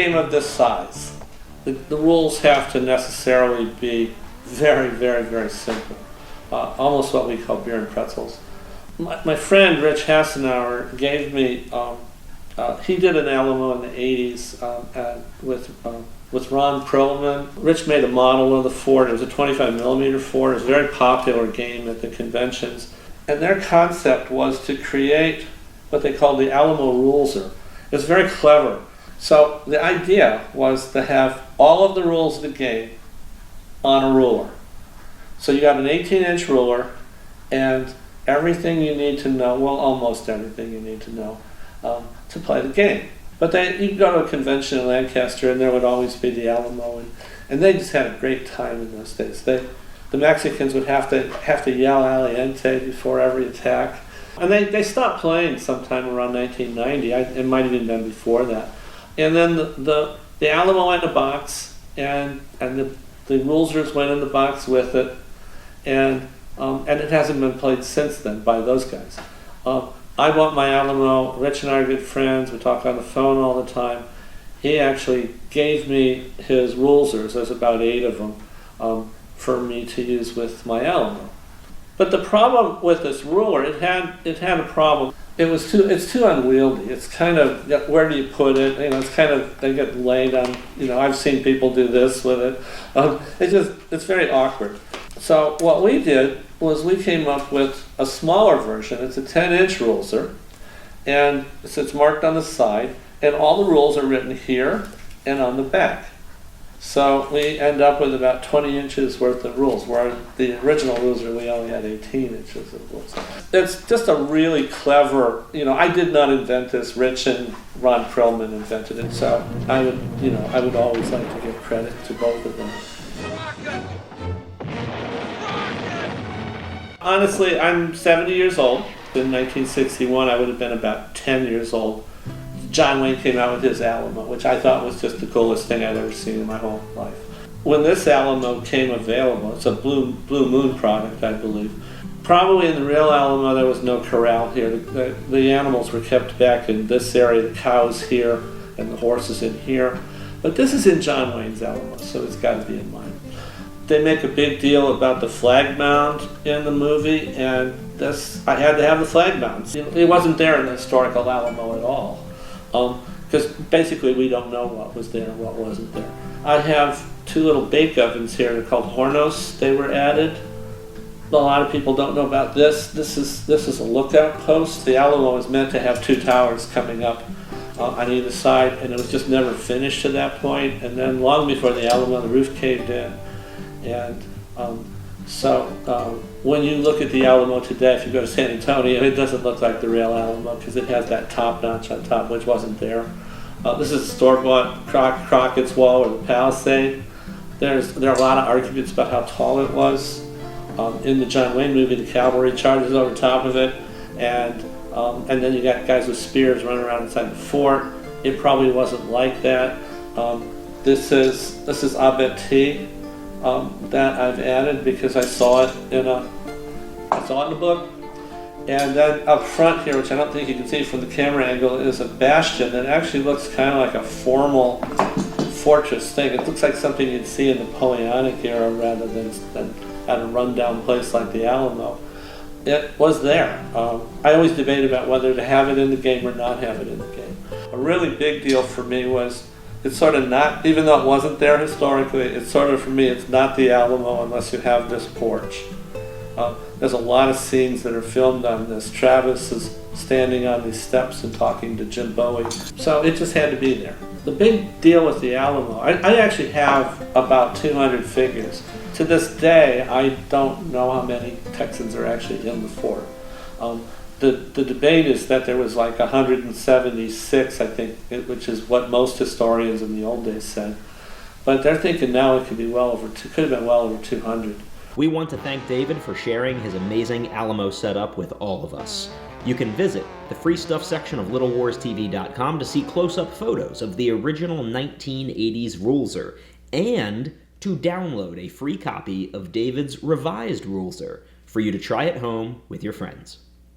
game of this size, the rules have to necessarily be very, very, very simple. Almost what we call beer and pretzels. My friend Rich Hassenauer gave me, he did an Alamo in the 80s with Ron Perlman. Rich made a model of the Ford. It was a 25 millimeter Ford. It was a very popular game at the conventions. And their concept was to create what they called the Alamo Rulser. It was very clever. So the idea was to have all of the rules of the game on a ruler. So you got an 18-inch ruler and everything you need to know, well, almost everything you need to know to play the game. But you could go to a convention in Lancaster and there would always be the Alamo, and they just had a great time in those days. The Mexicans would have to yell aliente before every attack. And they stopped playing sometime around 1990. It might have even been before that. And then the Alamo in a box, and the Rulsers went in the box with it, and it hasn't been played since then by those guys. I bought my Alamo. Rich and I are good friends. We talk on the phone all the time. He actually gave me his Rulsers. There's about 8 of them for me to use with my Alamo. But the problem with this ruler, it had a problem. It's too unwieldy. It's kind of, where do you put it? It's kind of, they get laid on. I've seen people do this with it. It's very awkward. So what we did was we came up with a smaller version. It's a 10-inch Rulser, and it's marked on the side, and all the rules are written here and on the back. So we end up with about 20 inches worth of rules, where the original Rulser we only had 18 inches of rules. It's just a really clever, I did not invent this. Rich and Ron Perlman invented it, so I would always like to give credit to both of them. Honestly, I'm 70 years old. In 1961, I would have been about 10 years old. John Wayne came out with his Alamo, which I thought was just the coolest thing I'd ever seen in my whole life. When this Alamo came available, it's a Blue Moon product, I believe. Probably in the real Alamo, there was no corral here. The animals were kept back in this area, the cows here and the horses in here. But this is in John Wayne's Alamo, so it's got to be in mine. They make a big deal about the flag mound in the movie, and I had to have the flag mounds. It wasn't there in the historical Alamo at all. Because basically we don't know what was there and what wasn't there. I have 2 little bake ovens here. They're called Hornos. They were added. A lot of people don't know about this. This is a lookout post. The Alamo was meant to have 2 towers coming up on either side, and it was just never finished to that point. And then long before the Alamo, the roof caved in. And when you look at the Alamo today, if you go to San Antonio, it doesn't look like the real Alamo because it has that top notch on top, which wasn't there. This is store-bought Crockett's Wall or the Palisade. There are a lot of arguments about how tall it was. In the John Wayne movie, the cavalry charges over top of it, and then you got guys with spears running around inside the fort. It probably wasn't like that. This is abatis. That I've added because I saw it in a book. And then up front here, which I don't think you can see from the camera angle, is a bastion that actually looks kind of like a formal fortress thing. It looks like something you'd see in the Napoleonic era rather than at a rundown place like the Alamo. It was there. I always debate about whether to have it in the game or not have it in the game. A really big deal for me was it's sort of not, even though it wasn't there historically, it's sort of, for me, it's not the Alamo unless you have this porch. There's a lot of scenes that are filmed on this. Travis is standing on these steps and talking to Jim Bowie. So it just had to be there. The big deal with the Alamo, I actually have about 200 figures. To this day, I don't know how many Texans are actually in the fort. The debate is that there was like 176, I think, which is what most historians in the old days said. But they're thinking now it could be could have been well over 200. We want to thank David for sharing his amazing Alamo setup with all of us. You can visit the free stuff section of LittleWarsTV.com to see close-up photos of the original 1980s Rulser and to download a free copy of David's revised Rulser for you to try at home with your friends.